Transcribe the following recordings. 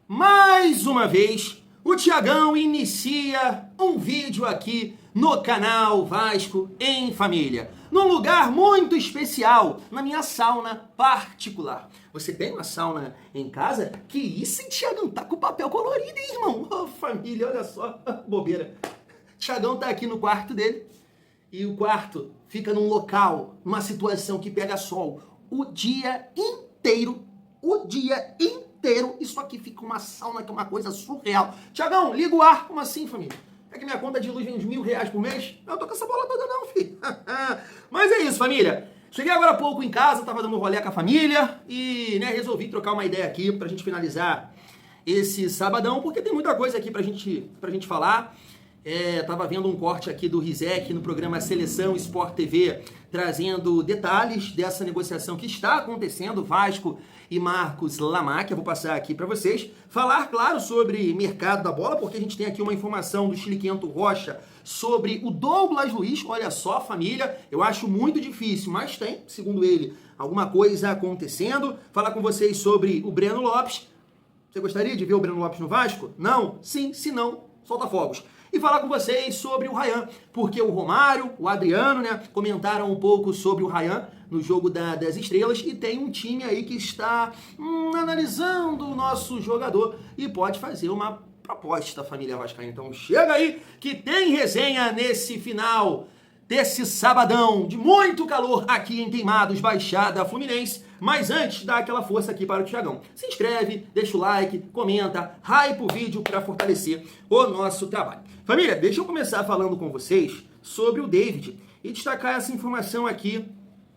Mais uma vez, o Thiagão inicia um vídeo aqui no canal Vasco em Família, num lugar muito especial, na minha sauna particular. Você tem uma sauna em casa? Que isso, hein, Thiagão? Tá com papel colorido, hein, irmão? Oh, família, olha só, bobeira. Thiagão tá aqui no quarto dele e o quarto fica num local, numa situação que pega sol o dia inteiro, isso aqui fica uma sauna que é uma coisa surreal. Thiagão, liga o ar. Como assim, família? É que minha conta de luz vem uns R$1.000 por mês? Eu tô com essa bola toda não, filho. Mas é isso, família. Cheguei agora há pouco em casa, tava dando um rolê com a família e, resolvi trocar uma ideia aqui pra gente finalizar esse sabadão, porque tem muita coisa aqui pra gente falar. Tava vendo um corte aqui do Rizek no programa Seleção Sport TV, trazendo detalhes dessa negociação que está acontecendo, Vasco e Marcos Lamacchia. Vou passar aqui para vocês. Falar, claro, sobre mercado da bola, porque a gente tem aqui uma informação do Chiliquento Rocha sobre o Douglas Luiz. Olha só, família, eu acho muito difícil, mas tem, segundo ele, alguma coisa acontecendo. Falar com vocês sobre o Breno Lopes. Você gostaria de ver o Breno Lopes no Vasco? Não? Sim, se não, solta fogos. E falar com vocês sobre o Ryan, porque o Romário, o Adriano, comentaram um pouco sobre o Ryan no jogo das estrelas e tem um time aí que está analisando o nosso jogador e pode fazer uma proposta, família vascaína. Então chega aí que tem resenha nesse final desse sabadão de muito calor aqui em Queimados, Baixada Fluminense. Mas antes, dá aquela força aqui para o Thiagão. Se inscreve, deixa o like, comenta, hype o vídeo para fortalecer o nosso trabalho. Família, deixa eu começar falando com vocês sobre o David e destacar essa informação aqui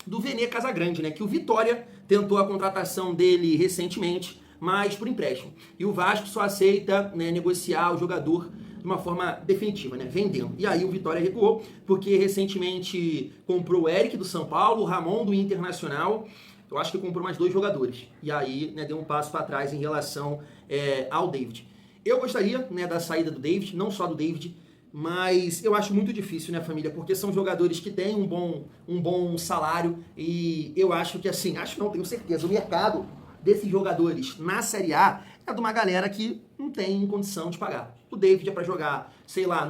do Vene Casagrande, que o Vitória tentou a contratação dele recentemente, mas por empréstimo. E o Vasco só aceita negociar o jogador de uma forma definitiva, vendendo. E aí o Vitória recuou, porque recentemente comprou o Eric do São Paulo, o Ramon do Internacional. Eu acho que comprou mais 2 jogadores. E aí deu um passo para trás em relação ao David. Eu gostaria da saída do David, não só do David, mas eu acho muito difícil, família, porque são jogadores que têm um bom salário e eu acho que assim, tenho certeza, o mercado desses jogadores na Série A é de uma galera que não tem condição de pagar. O David é para jogar, sei lá,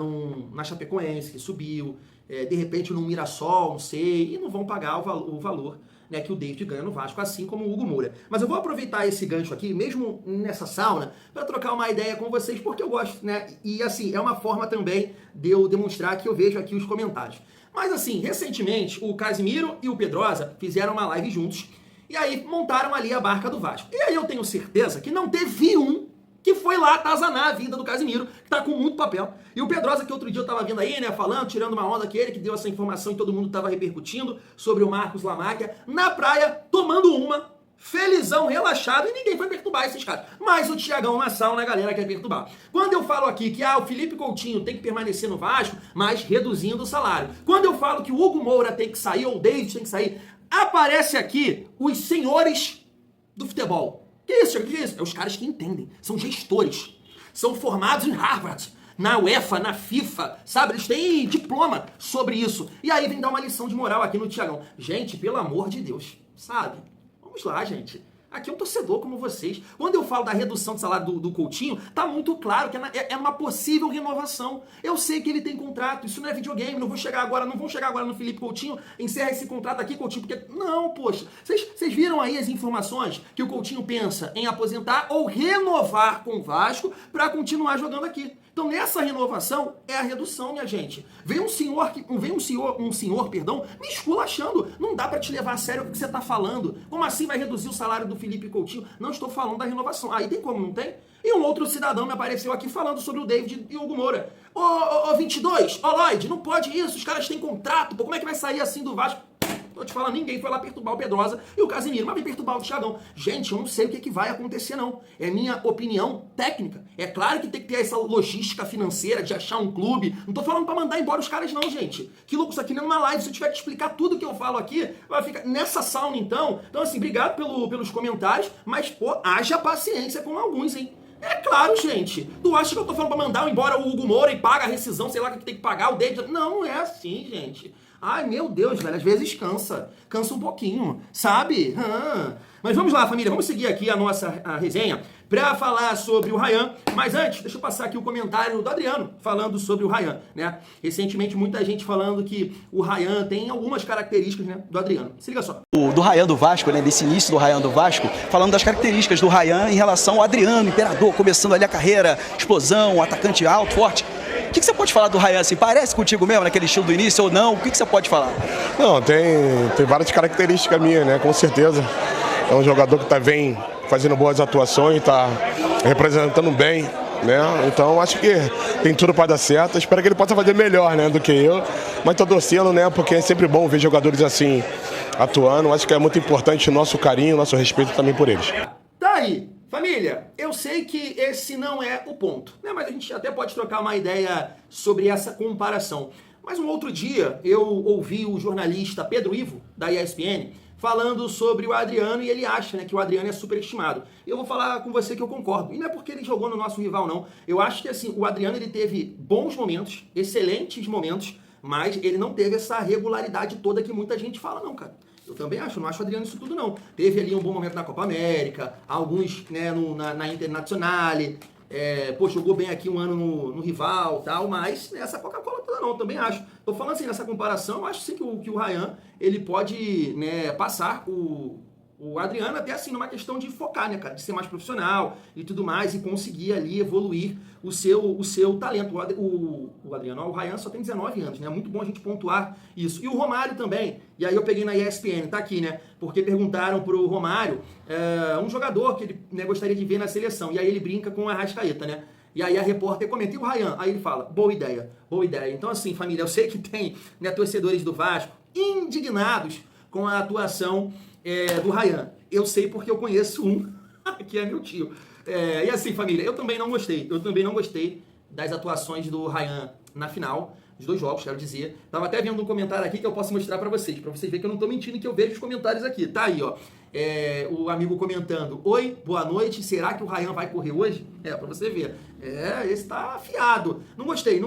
na Chapecoense, que subiu, de repente num Mirassol, não sei, e não vão pagar o valor que o David ganha no Vasco, assim como o Hugo Moura. Mas eu vou aproveitar esse gancho aqui, mesmo nessa sauna, para trocar uma ideia com vocês, porque eu gosto, E assim, é uma forma também de eu demonstrar que eu vejo aqui os comentários. Mas assim, recentemente, o Casimiro e o Pedrosa fizeram uma live juntos, e aí montaram ali a barca do Vasco. E aí eu tenho certeza que não teve um que foi lá atazanar a vida do Casimiro, que tá com muito papel. E o Pedrosa, que outro dia eu tava vendo aí, falando, tirando uma onda, que ele que deu essa informação e todo mundo tava repercutindo sobre o Marcos Lamacchia, na praia, tomando uma, felizão, relaxado, e ninguém foi perturbar esses caras. Mas o Thiagão na sauna, a galera quer perturbar. Quando eu falo aqui que o Felipe Coutinho tem que permanecer no Vasco, mas reduzindo o salário. Quando eu falo que o Hugo Moura tem que sair, ou o David tem que sair, aparece aqui os senhores do futebol. Que isso? É os caras que entendem. São gestores. São formados em Harvard, na UEFA, na FIFA, sabe? Eles têm diploma sobre isso. E aí vem dar uma lição de moral aqui no Thiagão. Gente, pelo amor de Deus, sabe? Vamos lá, gente. Aqui é um torcedor como vocês. Quando eu falo da redução de salário do Coutinho, tá muito claro que é uma possível renovação. Eu sei que ele tem contrato, isso não é videogame, não vão chegar agora no Felipe Coutinho, encerra esse contrato aqui, Coutinho, porque... Não, poxa. Vocês viram aí as informações que o Coutinho pensa em aposentar ou renovar com o Vasco para continuar jogando aqui. Então nessa renovação é a redução, minha gente. Vem um senhor, me esculachando. Não dá para te levar a sério o que você tá falando. Como assim vai reduzir o salário do Felipe Coutinho? Não estou falando da renovação. Aí tem como, não tem? E um outro cidadão me apareceu aqui falando sobre o David e o Hugo Moura. Ô 22, Lloyd, não pode isso, os caras têm contrato, como é que vai sair assim do Vasco? Tô te falando, ninguém foi lá perturbar o Pedrosa e o Casimiro, mas vem perturbar o Thiagão. Gente, eu não sei o que vai acontecer, não. É minha opinião técnica. É claro que tem que ter essa logística financeira de achar um clube. Não tô falando pra mandar embora os caras, não, gente. Que louco, isso aqui não é uma live. Se eu tiver que explicar tudo que eu falo aqui, vai ficar nessa sauna, então. Então, assim, obrigado pelos comentários, mas, haja paciência com alguns, hein? É claro, gente. Tu acha que eu tô falando pra mandar embora o Hugo Moura e paga a rescisão, sei lá, que tem que pagar o David? Não é assim, gente. Ai, meu Deus, velho, às vezes cansa. Cansa um pouquinho, sabe? Mas vamos lá, família, vamos seguir aqui a nossa resenha para falar sobre o Ryan. Mas antes, deixa eu passar aqui o comentário do Adriano falando sobre o Ryan, né? Recentemente, muita gente falando que o Ryan tem algumas características, né, do Adriano. Se liga só. Do Ryan do Vasco, né, desse início do Ryan do Vasco, falando das características do Ryan em relação ao Adriano, imperador, começando ali a carreira, explosão, atacante alto, forte. O que você pode falar do Ryan assim? Parece contigo mesmo, naquele estilo do início ou não? O que você pode falar? Não, tem várias características minhas, né? Com certeza. É um jogador que vem fazendo boas atuações, está representando bem, né? Então acho que tem tudo para dar certo. Espero que ele possa fazer melhor, né, do que eu. Mas estou torcendo, né? Porque é sempre bom ver jogadores assim atuando. Acho que é muito importante o nosso carinho, o nosso respeito também por eles. Tá aí. Família, eu sei que esse não é o ponto, né? Mas a gente até pode trocar uma ideia sobre essa comparação. Mas um outro dia eu ouvi o jornalista Pedro Ivo, da ESPN, falando sobre o Adriano e ele acha, né, que o Adriano é superestimado. Eu vou falar com você que eu concordo. E não é porque ele jogou no nosso rival, não. Eu acho que assim, o Adriano ele teve bons momentos, excelentes momentos, mas ele não teve essa regularidade toda que muita gente fala, não, cara. Eu também acho, não acho o Adriano isso tudo, não. Teve ali um bom momento na Copa América, alguns, né, na Internazionale, jogou bem aqui um ano no rival e tal, mas essa Coca-Cola toda não, eu também acho. Tô falando assim, nessa comparação, eu acho sim que o Ryan, ele pode, né, passar o Adriano até assim, numa questão de focar, né, cara, de ser mais profissional e tudo mais, e conseguir ali evoluir o seu talento. O Adriano, o Ryan só tem 19 anos, né, é muito bom a gente pontuar isso. E o Romário também, e aí eu peguei na ESPN, tá aqui, né, porque perguntaram pro Romário um jogador que ele, né, gostaria de ver na seleção, e aí ele brinca com a Arrascaeta, né. E aí a repórter comenta, e o Ryan? Aí ele fala, boa ideia, boa ideia. Então assim, família, eu sei que tem, né, torcedores do Vasco indignados com a atuação do Ryan. Eu sei porque eu conheço um, que é meu tio. E assim, família, eu também não gostei das atuações do Ryan na final, dos dois jogos, quero dizer. Tava até vendo um comentário aqui que eu posso mostrar pra vocês verem que eu não tô mentindo e que eu vejo os comentários aqui. Tá aí, ó. O amigo comentando, oi, boa noite, será que o Ryan vai correr hoje? Pra você ver. Esse tá afiado. Não gostei.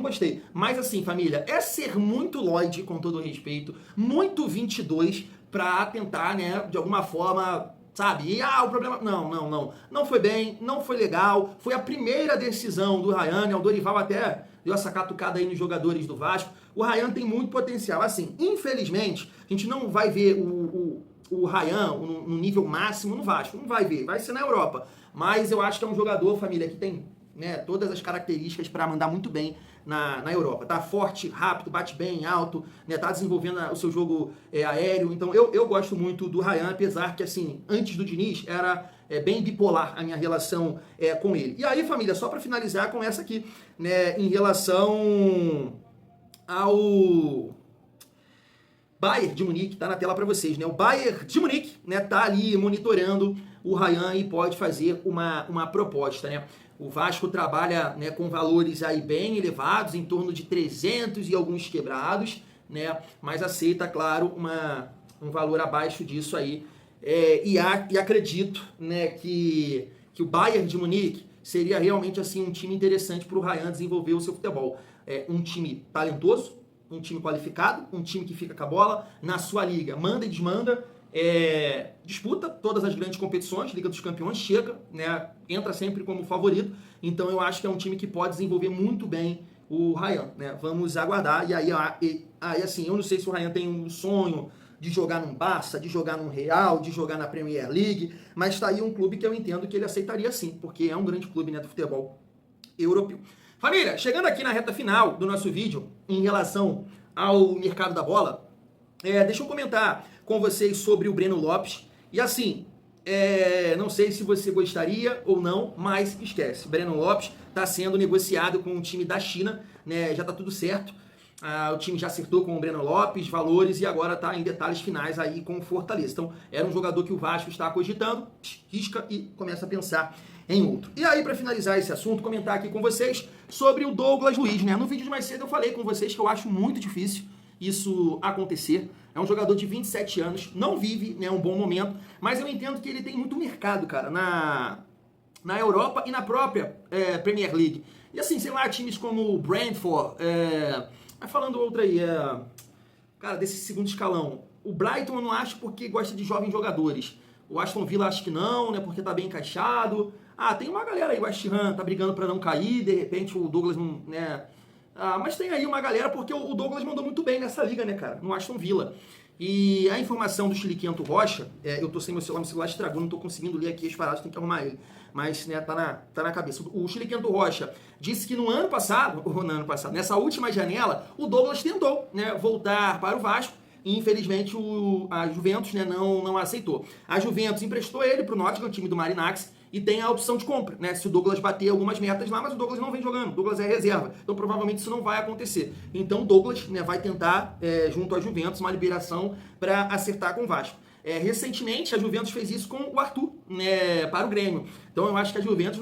Mas assim, família, é ser muito Lloyd, com todo respeito, muito 22, pra tentar, né, de alguma forma, sabe? E, o problema... Não. Não foi bem, não foi legal. Foi a primeira decisão do Ryan, né? O Dorival até deu essa catucada aí nos jogadores do Vasco. O Ryan tem muito potencial. Assim, infelizmente, a gente não vai ver o Ryan no nível máximo no Vasco. Não vai ver, vai ser na Europa. Mas eu acho que é um jogador, família, que tem, né, todas as características para mandar muito bem na Europa. Tá forte, rápido, bate bem, alto, né, tá desenvolvendo o seu jogo aéreo. Então eu gosto muito do Ryan, apesar que, assim, antes do Diniz era bem bipolar a minha relação com ele. E aí, família, só para finalizar com essa aqui, né, em relação ao Bayern de Munique, tá na tela para vocês, né? O Bayern de Munique, né, tá ali monitorando o Ryan e pode fazer uma proposta, né? O Vasco trabalha, né, com valores aí bem elevados, em torno de 300 e alguns quebrados, né? Mas aceita, claro, um valor abaixo disso aí. E acredito, né, que o Bayern de Munique seria realmente assim um time interessante para o Ryan desenvolver o seu futebol. Um time talentoso, um time qualificado, um time que fica com a bola na sua liga, manda e desmanda, disputa todas as grandes competições, Liga dos Campeões, chega, né, entra sempre como favorito. Então eu acho que é um time que pode desenvolver muito bem o Ryan, né? Vamos aguardar. E aí assim, eu não sei se o Ryan tem um sonho de jogar num Barça, de jogar num Real, de jogar na Premier League, mas tá aí um clube que eu entendo que ele aceitaria sim, porque é um grande clube, né, do futebol europeu. Família, chegando aqui na reta final do nosso vídeo, em relação ao mercado da bola, deixa eu comentar com vocês sobre o Breno Lopes. E assim, não sei se você gostaria ou não, mas esquece. Breno Lopes está sendo negociado com um time da China, né, já está tudo certo. O time já acertou com o Breno Lopes, valores, e agora está em detalhes finais aí com o Fortaleza. Então, era um jogador que o Vasco está cogitando, risca e começa a pensar em outro. E aí, para finalizar esse assunto, comentar aqui com vocês sobre o Douglas Luiz, né? No vídeo de mais cedo eu falei com vocês que eu acho muito difícil isso acontecer. É um jogador de 27 anos, não vive, né, um bom momento, mas eu entendo que ele tem muito mercado, cara, na Europa e na própria Premier League. E assim, sei lá, times como o Brentford, falando outra aí, cara, desse segundo escalão. O Brighton eu não acho porque gosta de jovens jogadores. O Aston Villa acho que não, né? Porque tá bem encaixado. Tem uma galera aí, o West Ham tá brigando pra não cair, de repente o Douglas não, né? Mas tem aí uma galera, porque o Douglas mandou muito bem nessa liga, né, cara? No Aston Villa. E a informação do Chiliquento Rocha, eu tô sem meu celular estragou, não tô conseguindo ler aqui as paradas, tem que arrumar ele. Mas, né, tá na cabeça. O Chiliquento Rocha disse que no ano passado, nessa última janela, o Douglas tentou, né, voltar para o Vasco. E infelizmente a Juventus, né, não aceitou. A Juventus emprestou ele pro Nottingham, time do Marinax, e tem a opção de compra, né? Se o Douglas bater algumas metas lá, mas o Douglas não vem jogando, o Douglas é reserva. Então provavelmente isso não vai acontecer. Então o Douglas, né, vai tentar, junto à Juventus, uma liberação para acertar com o Vasco. Recentemente a Juventus fez isso com o Arthur, né, para o Grêmio. Então eu acho que a Juventus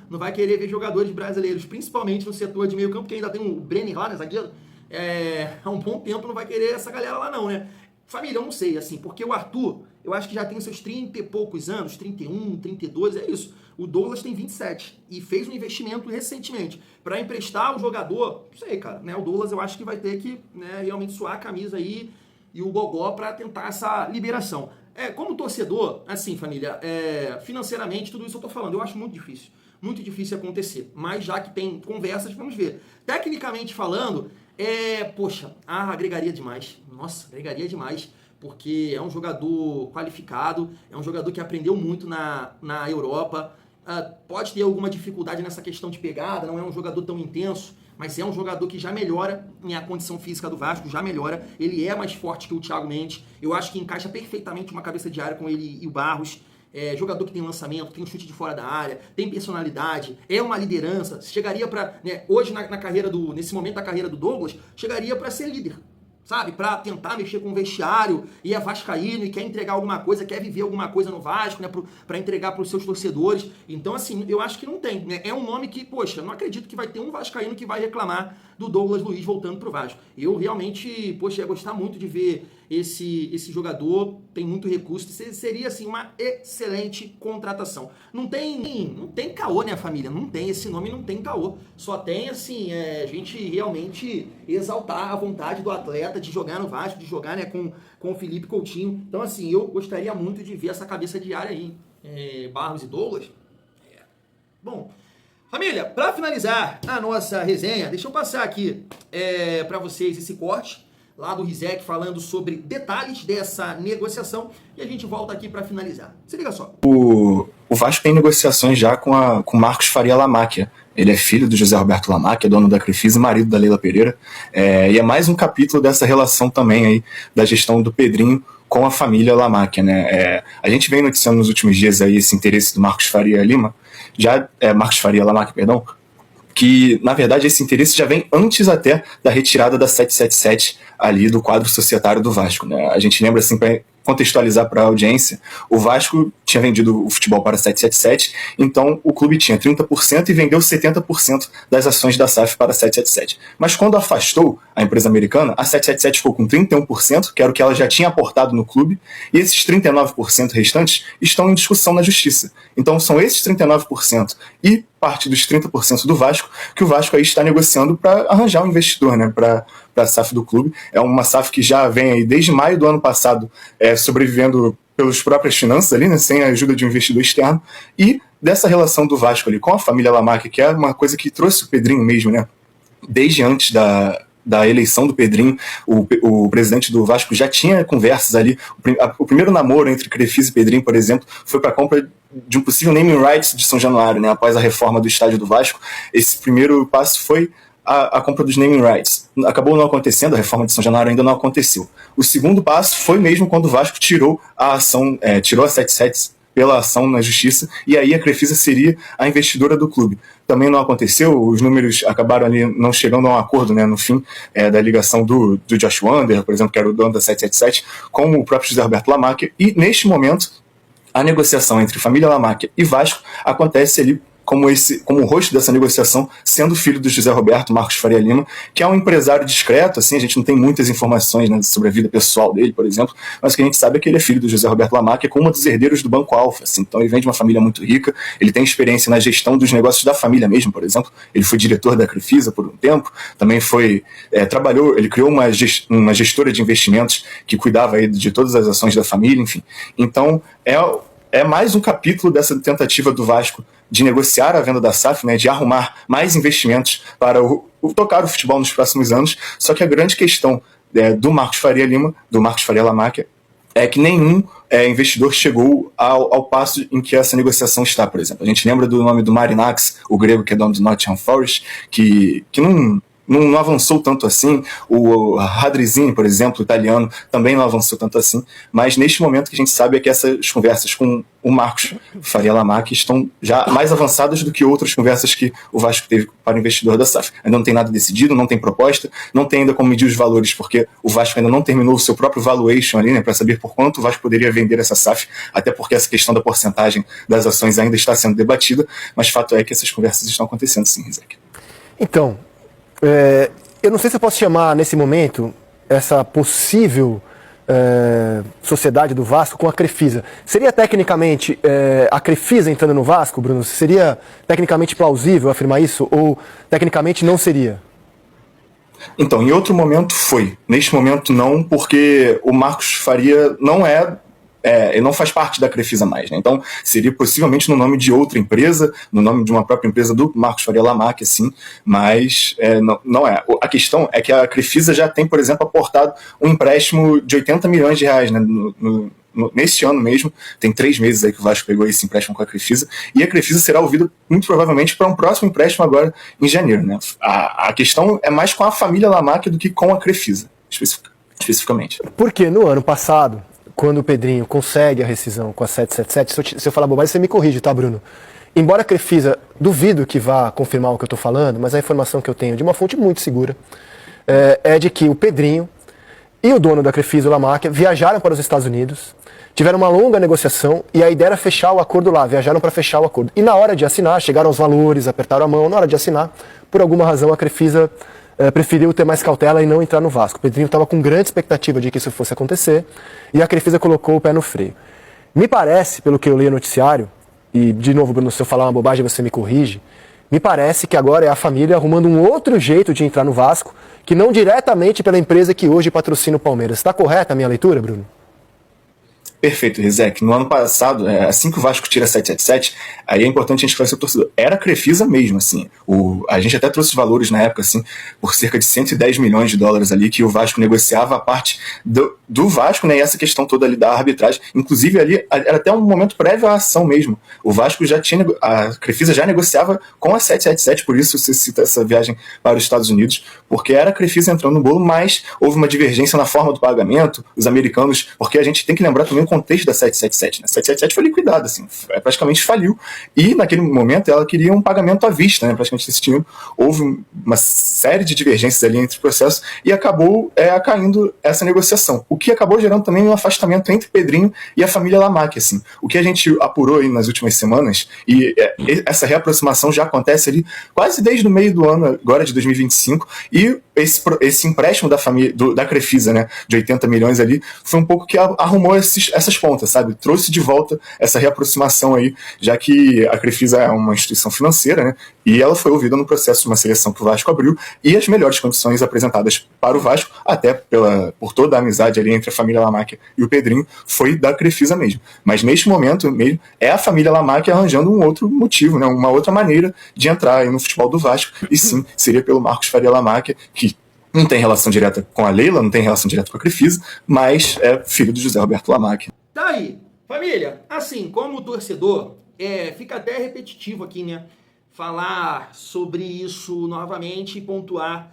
não vai querer ver jogadores brasileiros, principalmente no setor de meio campo, porque ainda tem o Brenner lá, né, zagueiro. Há um bom tempo não vai querer essa galera lá não, né? Família, eu não sei, assim, porque o Arthur, eu acho que já tem seus 30 e poucos anos, 31, 32, é isso. O Douglas tem 27 e fez um investimento recentemente para emprestar o jogador, não sei, cara, né? O Douglas eu acho que vai ter que, né, realmente suar a camisa aí e o gogó para tentar essa liberação. Como torcedor, assim, família, financeiramente, tudo isso eu tô falando, eu acho muito difícil acontecer, mas já que tem conversas, vamos ver. Tecnicamente falando, agregaria demais. Nossa, agregaria demais, porque é um jogador qualificado, é um jogador que aprendeu muito na Europa, pode ter alguma dificuldade nessa questão de pegada, não é um jogador tão intenso, mas é um jogador que já melhora a condição física do Vasco, já melhora, ele é mais forte que o Thiago Mendes, eu acho que encaixa perfeitamente uma cabeça de área com ele e o Barros. Jogador que tem lançamento, tem um chute de fora da área, tem personalidade, é uma liderança, chegaria para, né, hoje na carreira nesse momento da carreira do Douglas, chegaria para ser líder, sabe? Para tentar mexer com o vestiário, e é vascaíno e quer entregar alguma coisa, quer viver alguma coisa no Vasco, né, para entregar para os seus torcedores. Então, assim, eu acho que não tem, né? É um nome que, poxa, não acredito que vai ter um vascaíno que vai reclamar do Douglas Luiz voltando pro Vasco. Eu realmente, poxa, ia gostar muito de ver esse jogador, tem muito recurso, seria, assim, uma excelente contratação. Não tem caô, né, família? Não tem, esse nome não tem caô. Só tem, assim, a gente realmente exaltar a vontade do atleta de jogar no Vasco, de jogar, né, com o Felipe Coutinho. Então, assim, eu gostaria muito de ver essa cabeça de área aí, Barros e Douglas. Bom, família, para finalizar a nossa resenha, deixa eu passar aqui para vocês esse corte lá do Rizek falando sobre detalhes dessa negociação e a gente volta aqui para finalizar. Se liga só. O Vasco tem negociações já com Marcos Faria Lamáquia. Ele é filho do José Roberto Lamáquia, dono da Crefisa e marido da Leila Pereira. E é mais um capítulo dessa relação também aí da gestão do Pedrinho com a família Lamáquia, né? A gente vem noticiando nos últimos dias aí esse interesse do Marcos Faria Lamáquia, perdão, que, na verdade, esse interesse já vem antes até da retirada da 777 ali do quadro societário do Vasco, né? A gente lembra, assim, para contextualizar para a audiência, o Vasco tinha vendido o futebol para a 777, então o clube tinha 30% e vendeu 70% das ações da SAF para a 777. Mas quando afastou a empresa americana, a 777 ficou com 31%, que era o que ela já tinha aportado no clube, e esses 39% restantes estão em discussão na justiça. Então são esses 39% e parte dos 30% do Vasco que o Vasco aí está negociando para arranjar um investidor, né, para a SAF do clube. É uma SAF que já vem aí desde maio do ano passado sobrevivendo pelas próprias finanças ali, né, sem a ajuda de um investidor externo, e dessa relação do Vasco ali com a família Lamáquia, que é uma coisa que trouxe o Pedrinho mesmo, né, desde antes da eleição do Pedrinho, o presidente do Vasco já tinha conversas ali. O primeiro namoro entre Crefisa e Pedrinho, por exemplo, foi para a compra de um possível naming rights de São Januário, né, após a reforma do estádio do Vasco. Esse primeiro passo foi a compra dos naming rights. Acabou não acontecendo, a reforma de São Januário ainda não aconteceu. O segundo passo foi mesmo quando o Vasco tirou a ação, tirou a 77 pela ação na justiça, e aí a Crefisa seria a investidora do clube. Também não aconteceu, os números acabaram ali não chegando a um acordo, né, no fim da ligação do Josh Wander, por exemplo, que era o dono da 777, com o próprio José Roberto Lamáquia, e neste momento a negociação entre família Lamáquia e Vasco acontece ali como o rosto dessa negociação sendo filho do José Roberto, Marcos Faria Lima, que é um empresário discreto, assim, a gente não tem muitas informações, né, sobre a vida pessoal dele, por exemplo, mas o que a gente sabe é que ele é filho do José Roberto Lamáquia, com uma dos herdeiros do Banco Alfa, assim, então ele vem de uma família muito rica, ele tem experiência na gestão dos negócios da família mesmo, por exemplo, ele foi diretor da Crefisa por um tempo, também trabalhou, ele criou uma gestora de investimentos que cuidava aí de todas as ações da família, enfim, então é mais um capítulo dessa tentativa do Vasco de negociar a venda da SAF, né, de arrumar mais investimentos para tocar o futebol nos próximos anos. Só que a grande questão do Marcos Faria Lima, do Marcos Faria Lamáquia, é que nenhum investidor chegou ao passo em que essa negociação está, por exemplo. A gente lembra do nome do Marinax, o grego que é dono do Nottingham Forest, que não avançou tanto assim. O Radrizzini, por exemplo, italiano, também não avançou tanto assim. Mas neste momento que a gente sabe é que essas conversas com o Marcos Faria Lamáquia estão já mais avançadas do que outras conversas que o Vasco teve para o investidor da SAF. Ainda não tem nada decidido, não tem proposta, não tem ainda como medir os valores, porque o Vasco ainda não terminou o seu próprio valuation ali, né, para saber por quanto o Vasco poderia vender essa SAF, até porque essa questão da porcentagem das ações ainda está sendo debatida, mas fato é que essas conversas estão acontecendo sim, Rizek. Então, eu não sei se eu posso chamar nesse momento essa possível sociedade do Vasco com a Crefisa. Seria tecnicamente a Crefisa entrando no Vasco, Bruno? Seria tecnicamente plausível afirmar isso ou tecnicamente não seria? Então, em outro momento foi. Neste momento não, porque o Marcos Faria ele não faz parte da Crefisa mais, né? Então seria possivelmente no nome de outra empresa, no nome de uma própria empresa do Marcos Faria Lamáquia, sim, mas não é. A questão é que a Crefisa já tem, por exemplo, aportado um empréstimo de 80 milhões de reais, né, neste ano mesmo. Tem 3 meses aí que o Vasco pegou esse empréstimo com a Crefisa, e a Crefisa será ouvida muito provavelmente para um próximo empréstimo agora em janeiro, né? A questão é mais com a família Lamáquia do que com a Crefisa, especificamente. Porque no ano passado, quando o Pedrinho consegue a rescisão com a 777, se eu falar bobagem, você me corrige, tá, Bruno? Embora a Crefisa, duvido que vá confirmar o que eu estou falando, mas a informação que eu tenho de uma fonte muito segura é de que o Pedrinho e o dono da Crefisa, o Lamáquia, viajaram para os Estados Unidos, tiveram uma longa negociação e a ideia era fechar o acordo lá, viajaram para fechar o acordo. E na hora de assinar, chegaram aos valores, apertaram a mão, na hora de assinar, por alguma razão a Crefisa preferiu ter mais cautela e não entrar no Vasco. O Pedrinho estava com grande expectativa de que isso fosse acontecer e a Crefisa colocou o pé no freio. Me parece, pelo que eu li no noticiário, e de novo, Bruno, se eu falar uma bobagem você me corrige, me parece que agora é a família arrumando um outro jeito de entrar no Vasco, que não diretamente pela empresa que hoje patrocina o Palmeiras. Está correta a minha leitura, Bruno? Perfeito, Rizek. No ano passado, assim que o Vasco tira 777, aí é importante a gente esclarecer o torcedor. Era a Crefisa mesmo, assim. A gente até trouxe os valores na época, assim, por cerca de 110 milhões de dólares ali, que o Vasco negociava a parte do Vasco, né, e essa questão toda ali da arbitragem. Inclusive ali, era até um momento prévio à ação mesmo. O Vasco a Crefisa já negociava com a 777, por isso você cita essa viagem para os Estados Unidos, porque era a Crefisa entrando no bolo, mas houve uma divergência na forma do pagamento, os americanos, porque a gente tem que lembrar também o contexto da 777, né? A 777 foi liquidada, assim, praticamente faliu, e naquele momento ela queria um pagamento à vista, né, praticamente nesse time. Houve uma série de divergências ali entre o processo e acabou caindo essa negociação, o que acabou gerando também um afastamento entre Pedrinho e a família Lamáquia, assim. O que a gente apurou aí nas últimas semanas, e essa reaproximação já acontece ali quase desde o meio do ano, agora de 2025, e esse empréstimo da família, da Crefisa, né, de 80 milhões ali, foi um pouco que arrumou essas pontas, sabe? Trouxe de volta essa reaproximação aí, já que a Crefisa é uma instituição financeira, né, e ela foi ouvida no processo de uma seleção que o Vasco abriu, e as melhores condições apresentadas para o Vasco, até por toda a amizade ali entre a família Lamáquia e o Pedrinho, foi da Crefisa mesmo. Mas neste momento mesmo, é a família Lamáquia arranjando um outro motivo, né, uma outra maneira de entrar aí no futebol do Vasco, e sim, seria pelo Marcos Faria Lamáquia, que não tem relação direta com a Leila, não tem relação direta com a Crefisa, mas é filho do José Roberto Lamáquia. Tá aí. Família, assim, como torcedor, fica até repetitivo aqui, né? Falar sobre isso novamente e pontuar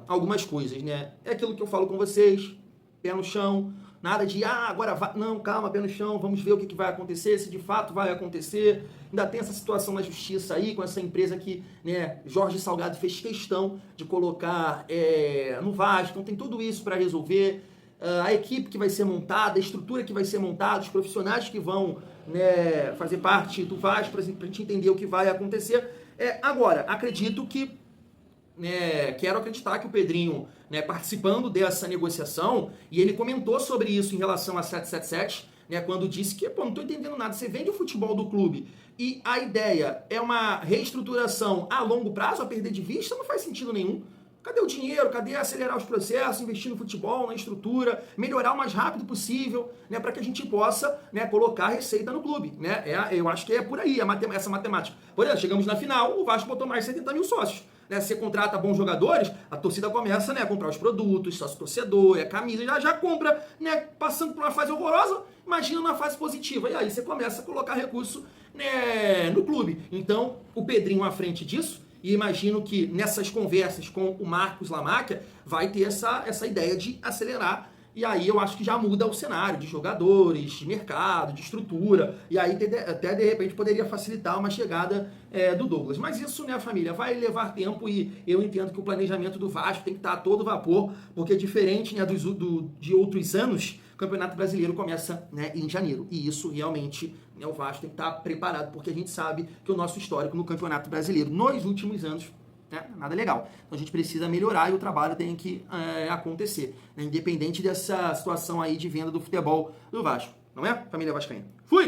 algumas coisas, né? É aquilo que eu falo com vocês, pé no chão, nada de, agora vai. Não, calma, pé no chão, vamos ver o que vai acontecer, se de fato vai acontecer. Ainda tem essa situação na justiça aí, com essa empresa que, né, Jorge Salgado fez questão de colocar no Vasco, então tem tudo isso para resolver. A equipe que vai ser montada, a estrutura que vai ser montada, os profissionais que vão, né, fazer parte do Vasco, para a gente entender o que vai acontecer. Agora, acredito que, quero acreditar que o Pedrinho, né, participando dessa negociação, e ele comentou sobre isso em relação a 777, né, quando disse que, não estou entendendo nada, você vende o futebol do clube e a ideia é uma reestruturação a longo prazo, a perder de vista, não faz sentido nenhum. Cadê o dinheiro? Cadê acelerar os processos, investir no futebol, na estrutura, melhorar o mais rápido possível, né, para que a gente possa, né, colocar receita no clube, né? Eu acho que é por aí essa matemática. Por exemplo, chegamos na final, o Vasco botou mais de 70 mil sócios. Né? Você contrata bons jogadores, a torcida começa, né, a comprar os produtos, sócio-torcedor, a camisa, já compra, né, passando por uma fase horrorosa, imagina uma fase positiva. E aí você começa a colocar recurso, né, no clube. Então, o Pedrinho à frente disso, e imagino que nessas conversas com o Marcos Lamáquia vai ter essa ideia de acelerar. E aí eu acho que já muda o cenário de jogadores, de mercado, de estrutura. E aí até de repente poderia facilitar uma chegada do Douglas. Mas isso, né, família, vai levar tempo e eu entendo que o planejamento do Vasco tem que estar a todo vapor, porque diferente, né, de outros anos, o Campeonato Brasileiro começa, né, em janeiro. E isso realmente, né, o Vasco tem que estar preparado, porque a gente sabe que o nosso histórico no Campeonato Brasileiro nos últimos anos, né, nada legal. Então a gente precisa melhorar e o trabalho tem que acontecer, né, independente dessa situação aí de venda do futebol do Vasco. Não é, família vascaína? Fui!